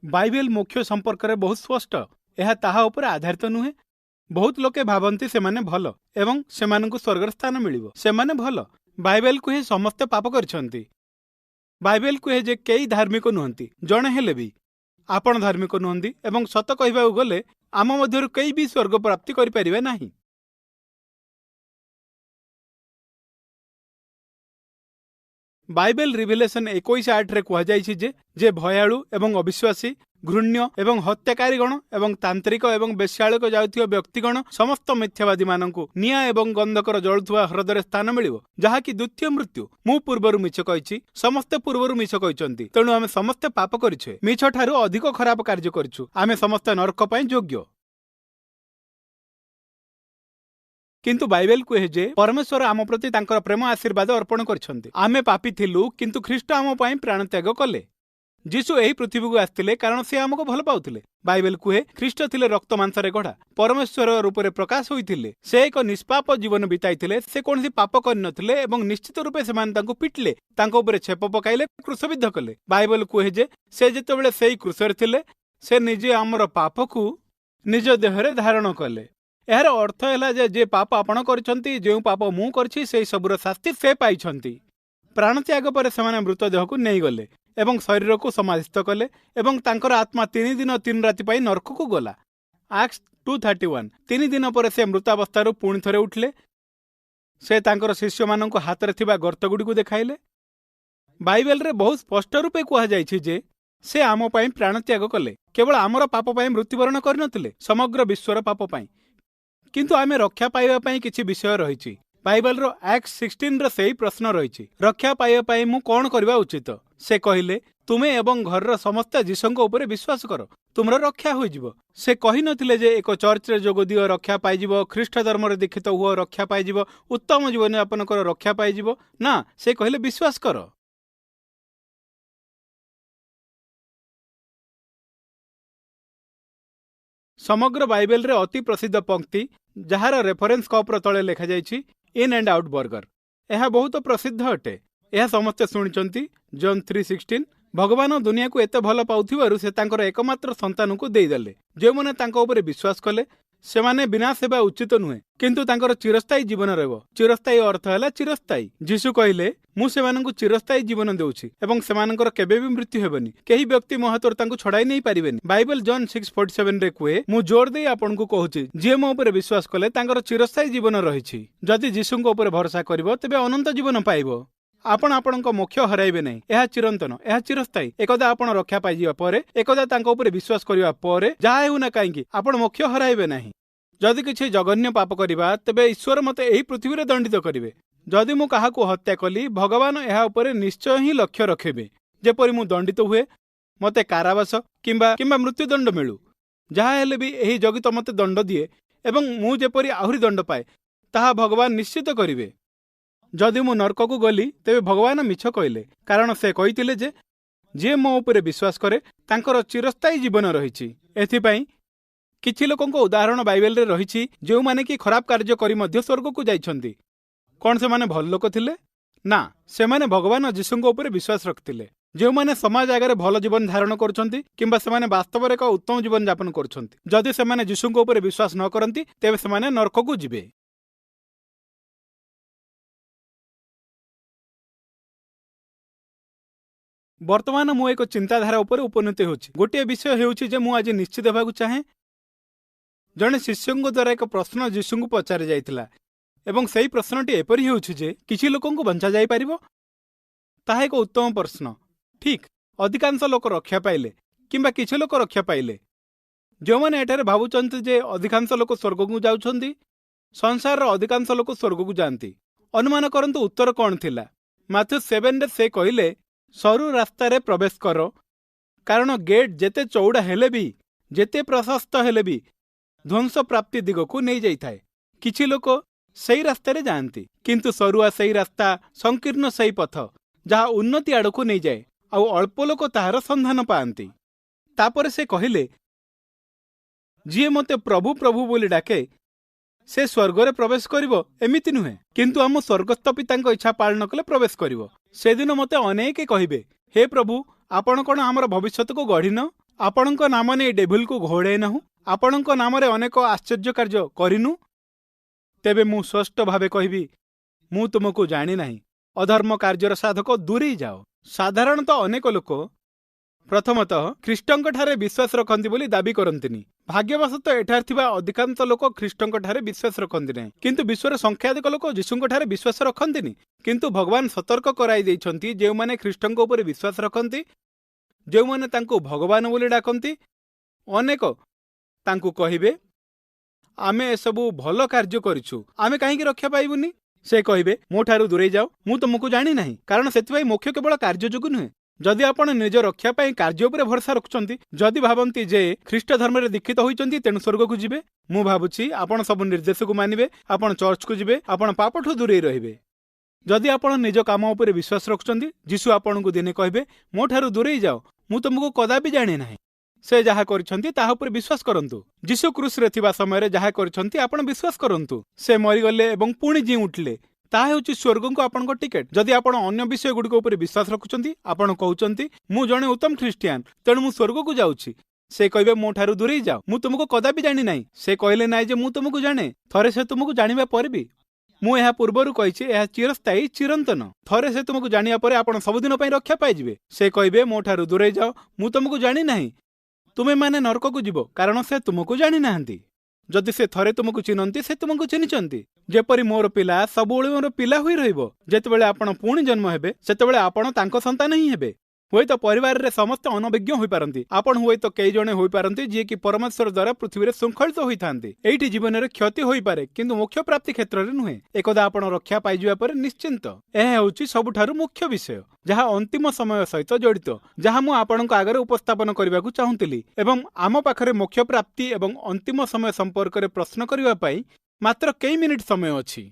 Bible मुख्य संपर्क रे बहुत स्पष्ट। यह ताहा उपर आधारित नुहे। बहुत लोके भावंती से माने भल एवं सेमानंकु स्वर्गर स्थान मिलिबो। सेमाने भल। बाइबल कुहे समस्त पाप करछंती। बाइबल कुहे जे केई धार्मिक नुहंती, जणे हेले भी आपण धार्मिक नुहंती एवं सत कहबाकु गले आम मध्यरु केई भी स्वर्ग प्राप्ति करि परिबे नाही। बाइबल रिविलेशन 21:8 रे कुहा जायछि जे भयालु एवं अविश्वासी, घृण्य एवं हत्याकारीगण एवं तांत्रिक एवं बेश्यालक जाउथियो व्यक्तिगण समस्त मिथ्यावादी मानंकु निया एवं गंधकर जळुथुवा हृदय स्थान मिलिबो, जहाकि द्वितीय मृत्यु। मु पूर्वरु मिछ कहिछि, समस्त पूर्वरु मिछ कहिचंती, तेणु आमे समस्त पाप करिछे, मिछ ठारू अधिक खराब कार्य करिछु, आमे समस्त नरक पई योग्य। किंतु बाइबल कुहे जे परमेश्वर आम प्रति तांकर प्रेम आशीर्वाद अर्पण करछंती। आमे पापी थिलु, किंतु ख्रीष्ट आम पई प्राण त्याग कले। जीशु एही पृथ्वी को आस्तिले कारण से आमको भल पाउथिले। बाइबल कुहे ख्रीष्ट थिले रक्त मांसरे गढ़ा, परमेश्वर रूपे प्रकाश होइथिले। से एक निष्पाप जीवन बिताइथिले। से कोनसी पाप करनथिले एवं निश्चित रूपे सेमान तांको पिटले, तांको उपरे छेप पकाइले, क्रूसबिद्ध कले। बाइबल कुहे जे से जेतेबेले सेही क्रूसरे थिले, से निजे आमर पापकु निज देहरे धारण कले। यार अर्थ है जे पाप आपण करछंती, जे पाप मु करछि, से सबुर शास्ति से पाइछंती। प्राण त्याग पर सेमाने मृतदेह को नहीं गले एवं शरीर को समाधिस्थ कले एवं तांकर आत्मा 3 दिन 3 राति पाई नरक को गला। एक्ट्स 2:31। 3 दिन पर से मृतावस्थार पुणी थरे उठले। से तांकर शिष्य मानक हाथ रे थिबा गर्तगुडी को देखाइले। बाइबल रे बहुत स्पष्ट रूपे कुहा जायछि जे से आम पाई प्राण त्याग कले। केवल आमर पाप पाई मृत्युवरण करनथिले, समग्र विश्वर पाप पाई। किंतु आमे रक्षा पाइबा पाई किछि विषय रहिछि। बाइबल रो एक्ट 16 रो सेही प्रश्न रहिछि, रक्षा पाइबा पाई मु कोन करबा उचित? से कहिले, तुमे एवं घर समस्त जीशुଙ୍କ उपरे विश्वास करो, तुमर रक्षा होई जिवो। से कहि नथिले जे एक चर्च रे जोग दियो रक्षा पाई जिवो, ख्रीष्ट धर्म रे दीक्षित हुओ रक्षा पाई जिवो, उत्तम जीवन यापन कर रक्षा पाई जिवो। ना, से कहिले विश्वास करो। समग्र बाइबल रे अति प्रसिद्ध पंक्ति जहार रेफरेंस कप तले लिखा जायछि, इन एंड आउट बर्गर। यह बहुत प्रसिद्ध अटे। यह समस्ते शुणिचंती। जॉन 3:16। भगवान दुनिया को एते भल पाउथिबारु से तांकर एकमात्र संतान को देइदेले। जे माने तांको उपरे विश्वास कले सेमाने विनाश हेबा उचित नुहे, किंतु तांकर चिरस्थायी जीवन रहबो। चिरस्थायी अर्थ हैला चिरस्थायी। जीशु कहिले, मु सेमानंकु चिरस्थायी जीवन देउछि एवं सेमानंकर केबे भी मृत्यु हेबनी। केही व्यक्ति महतोर तांकु छडाई नै पारिबेनी। बाइबल जॉन 6:47 रे कुए, मु जोर देई आपनकु कहूछि, जे मो उपरे विश्वास कले तांकर चिरस्थायी जीवन रहिछि। जदि जीशुଙ୍କ उपरे भरोसा करिवो तेबे अनंत जीवन पाइबो। आपण आपणक मोक्ष हराइबे नहीं। यह चिरंतन, यह चिरस्थायी। एकदा आपण रक्षा पाइजिबा परे, एकदा तांको उपरे विश्वास करिबा परे जहा हेउ ना काहेकि आपण मोक्ष हराइबे नहीं। जदि किछि जघन्य पाप करिबा तेबे ईश्वर मते एही पृथ्वी रे दंडित करिवे। जदि मु काहाकु हत्या कली, भगवान एहा उपरे निश्चय ही लक्ष्य रखिबे। जेपरि मु दंडित हुए, मते कारावास किंबा मृत्युदंड मिलु, जहा हेले भी एही जगत मते दंड दिए एवं मु जेपरि आहुरी दंड पाए, ताहा भगवान निश्चित करिवे। जदि मु नरक को गली तेबे भगवान मिछ कहिले, कारण से कहितिले जे मो उपरे विश्वास करे तांकर चिरस्थायी जीवन रहिछि। एथिपई किछि लोकंक उदाहरण बाइबल रे रहिछि, जे माने कि खराब कार्य करी मध्य स्वर्ग को जाइछंती। कोन से माने भल लोक थिले? ना, से माने भगवान जीशुଙ୍କ उपरे विश्वास रखथिले। जे माने समाज आगे भल जीवन धारण करछंती किंबा से माने वास्तव रे एक उत्तम जीवन यापन करछंती। जदि से माने जीशुଙ୍କ उपरे विश्वास न करंती तेबे से माने नरक को जिवे। वर्तमान मु एक चिंताधारा उपर उपनीत होछि। गोटे विषय हेउछि जे मु आज निश्चित हेबाकु चाहे। जने शिष्यଙ୍କ द्वारा एक प्रश्न जीशुଙ୍କୁ पचारि जाइथिला एवं सेही प्रश्नटी एपरि हेउछि जे किछि लोकंकु बंचा जाई परिबो। ताहा एक उत्तम प्रश्न। ठीक, अधिकांश लोक रक्षा पाइले किंबा किछि लोक रक्षा पाइले। जो माने एठारे भाबुचंती जे अधिकांश लोक स्वर्ग को जाउछंती, संसार रो अधिकांश लोक स्वर्ग को जानती। अनुमान करंतु उत्तर कोन थिला? माथ्यू 7 रे से कहिले, सरू रास्ता रे प्रवेश करो, कारण गेट जेते चौड़ा हेले भी, जेते प्रशस्त हेले भी ध्वंस प्राप्ति दिग को नहीं जाई थाए। किछि लोक सही रास्ता रे जानती, किंतु सरुआ सही रास्ता, संकीर्ण सही पथ जहा उन्नति आड़ को नहीं जाए, आउ अल्प लोक ताहार संधान पाती। तापर से कहिले, जी मते प्रभु प्रभु बोली डाके से स्वर्ग रे प्रवेश करिवो एमिति नुहे, किंतु आम स्वर्गस्थ पितांक इच्छा पालन कले प्रवेश करिवो। से दिन मते अनेके कहिबे, हे प्रभु, आपण कोन हमर भविष्यत को गढ़िन, ଆପଣଙ୍କ ନାମ ନେଇ ଡେଭିଲକୁ ଘୋଡ଼ାଇ ନାହୁଁ, ଆପଣଙ୍କ ନାମରେ ଅନେକ ଆଶ୍ଚର୍ଯ୍ୟ କାର୍ଯ୍ୟ କରିନୁ। ତେବେ ମୁଁ ସ୍ପଷ୍ଟ ଭାବେ କହିବି, ମୁଁ ତୁମକୁ ଜାଣି ନାହିଁ। ଅଧର୍ମ କାର୍ଯ୍ୟର ସାଧକ ଦୂରେଇ ଯାଅ। ସାଧାରଣତଃ ଅନେକ ଲୋକ ପ୍ରଥମତଃ ଖ୍ରୀଷ୍ଟଙ୍କଠାରେ ବିଶ୍ୱାସ ରଖନ୍ତି ବୋଲି ଦାବି କରନ୍ତିନି। ଭାଗ୍ୟବଶତଃ ଏଠାରେ ଥିବା ଅଧିକାଂଶ ଲୋକ ଖ୍ରୀଷ୍ଟଙ୍କଠାରେ ବିଶ୍ୱାସ ରଖନ୍ତି ନାହିଁ, କିନ୍ତୁ ବିଶ୍ୱର ସଂଖ୍ୟାଧିକ ଲୋକ ଯୀଶୁଙ୍କଠାରେ ବିଶ୍ୱାସ ରଖନ୍ତିନି। କିନ୍ତୁ ଭଗବାନ ସତର୍କ କରାଇ ଦେଇଛନ୍ତି, ଯେଉଁମାନେ ଖ୍ରୀଷ୍ଟଙ୍କ ଉପରେ ବିଶ୍ୱାସ ରଖନ୍ତି, ଯେଉଁମାନେ ତାଙ୍କୁ ଭଗବାନ ବୋଲି ଡାକନ୍ତି, ଅନେକ ତାଙ୍କୁ କହିବେ, ଆମେ ଏସବୁ ଭଲ କାର୍ଯ୍ୟ କରିଛୁ, ଆମେ କାହିଁକି ରକ୍ଷା ପାଇବୁନି? ସେ କହିବେ, ମୋ ଠାରୁ ଦୂରେଇ ଯାଅ, ମୁଁ ତୁମକୁ ଜାଣି ନାହିଁ। କାରଣ ସେଥିପାଇଁ ମୋକ୍ଷ କେବଳ କାର୍ଯ୍ୟ ଯୋଗୁଁ ନୁହେଁ। ଯଦି ଆପଣ ନିଜ ରକ୍ଷା ପାଇଁ କାର୍ଯ୍ୟ ଉପରେ ଭରସା ରଖୁଛନ୍ତି, ଯଦି ଭାବନ୍ତି ଯେ ଖ୍ରୀଷ୍ଟ ଧର୍ମରେ ଦୀକ୍ଷିତ ହୋଇଛନ୍ତି ତେଣୁ ସ୍ୱର୍ଗକୁ ଯିବେ, ମୁଁ ଭାବୁଛି ଆପଣ ସବୁ ନିର୍ଦ୍ଦେଶକୁ ମାନିବେ, ଆପଣ ଚର୍ଚ୍ଚକୁ ଯିବେ, ଆପଣ ପାପଠୁ ଦୂରେଇ ରହିବେ। ଯଦି ଆପଣ ନିଜ କାମ ଉପରେ ବିଶ୍ୱାସ ରଖୁଛନ୍ତି, ଯୀଶୁ ଆପଣଙ୍କୁ ଦିନେ କହିବେ, ମୋ ଠାରୁ ଦୂରେଇ ଯାଅ, ମୁଁ ତୁମକୁ କଦାପି ଜାଣି ନାହିଁ। ସେ ଯାହା କରିଛନ୍ତି ତାହା ଉପରେ ବିଶ୍ୱାସ କରନ୍ତୁ। ଯୀଶୁ କ୍ରୁସରେ ଥିବା ସମୟରେ ଯାହା କରିଛନ୍ତି ଆପଣ ବିଶ୍ୱାସ କରନ୍ତୁ। ସେ ମରିଗଲେ ଏବଂ ପୁଣି ଜି ଉଠିଲେ। ତାହା ହେଉଛି ସ୍ୱର୍ଗକୁ ଆପଣଙ୍କ ଟିକେଟ। ଯଦି ଆପଣ ଅନ୍ୟ ବିଷୟ ଗୁଡ଼ିକ ଉପରେ ବିଶ୍ୱାସ ରଖୁଛନ୍ତି, ଆପଣ କହୁଛନ୍ତି, ମୁଁ ଜଣେ ଉତ୍ତମ ଖ୍ରୀଷ୍ଟିଆନ, ତେଣୁ ମୁଁ ସ୍ୱର୍ଗକୁ ଯାଉଛି। ସେ କହିବେ, ମୋ ଠାରୁ ଦୂରେଇ ଯାଅ, ମୁଁ ତୁମକୁ କଦାପି ଜାଣି ନାହିଁ। ସେ କହିଲେ ନାହିଁ ଯେ ମୁଁ ତୁମକୁ ଜାଣେ। ଥରେ ସେ ତୁମକୁ ଜାଣିବା ପରେ ବି, ମୁଁ ଏହା ପୂର୍ବରୁ କହିଛି, ଏହା ଚିରସ୍ଥାୟୀ, ଚିରନ୍ତନ। ଥରେ ସେ ତୁମକୁ ଜାଣିବା ପରେ ଆପଣ ସବୁଦିନ ପାଇଁ ରକ୍ଷା ପାଇଯିବେ। ସେ କହିବେ, ମୋ ଠାରୁ ଦୂରେଇ ଯାଅ, ମୁଁ ତୁମକୁ ଜାଣି ନାହିଁ। ତୁମେମାନେ ନରକକୁ ଯିବ, କାରଣ ସେ ତୁମକୁ ଜାଣିନାହାନ୍ତି। ଯଦି ସେ ଥରେ ତୁମକୁ ଚିହ୍ନନ୍ତି, ସେ ତୁମକୁ ଚିହ୍ନିଛନ୍ତି। ଯେପରି ମୋର ପିଲା ସବୁବେଳେ ମୋର ପିଲା ହୋଇ ରହିବ। ଯେତେବେଳେ ଆପଣ ପୁଣି ଜନ୍ମ ହେବେ, ସେତେବେଳେ ଆପଣ ତାଙ୍କ ସନ୍ତାନ ହିଁ ହେବେ। ହୁଏତ ପରିବାରରେ ସମସ୍ତେ ଅନଭିଜ୍ଞ ହୋଇପାରନ୍ତି। ଆପଣ ହୁଏତ କେଇ ଜଣେ ହୋଇପାରନ୍ତି ଯିଏକି ପରମେଶ୍ୱର ଦ୍ୱାରା ପୃଥିବୀରେ ଶୃଙ୍ଖଳିତ ହୋଇଥାନ୍ତି। ଏଇଠି ଜୀବନରେ କ୍ଷତି ହୋଇପାରେ, କିନ୍ତୁ ମୋକ୍ଷ ପ୍ରାପ୍ତି କ୍ଷେତ୍ରରେ ନୁହେଁ। ଏକଦା ଆପଣ ରକ୍ଷା ପାଇଯିବା ପରେ ନିଶ୍ଚିନ୍ତ। ଏହା ହେଉଛି ସବୁଠାରୁ ମୁଖ୍ୟ ବିଷୟ, ଯାହା ଅନ୍ତିମ ସମୟ ସହିତ ଜଡ଼ିତ, ଯାହା ମୁଁ ଆପଣଙ୍କ ଆଗରେ ଉପସ୍ଥାପନ କରିବାକୁ ଚାହୁଁଥିଲି। ଏବଂ ଆମ ପାଖରେ ମୋକ୍ଷ ପ୍ରାପ୍ତି ଏବଂ ଅନ୍ତିମ ସମୟ ସମ୍ପର୍କରେ ପ୍ରଶ୍ନ କରିବା ପାଇଁ ମାତ୍ର କେଇ ମିନିଟ୍ ସମୟ ଅଛି।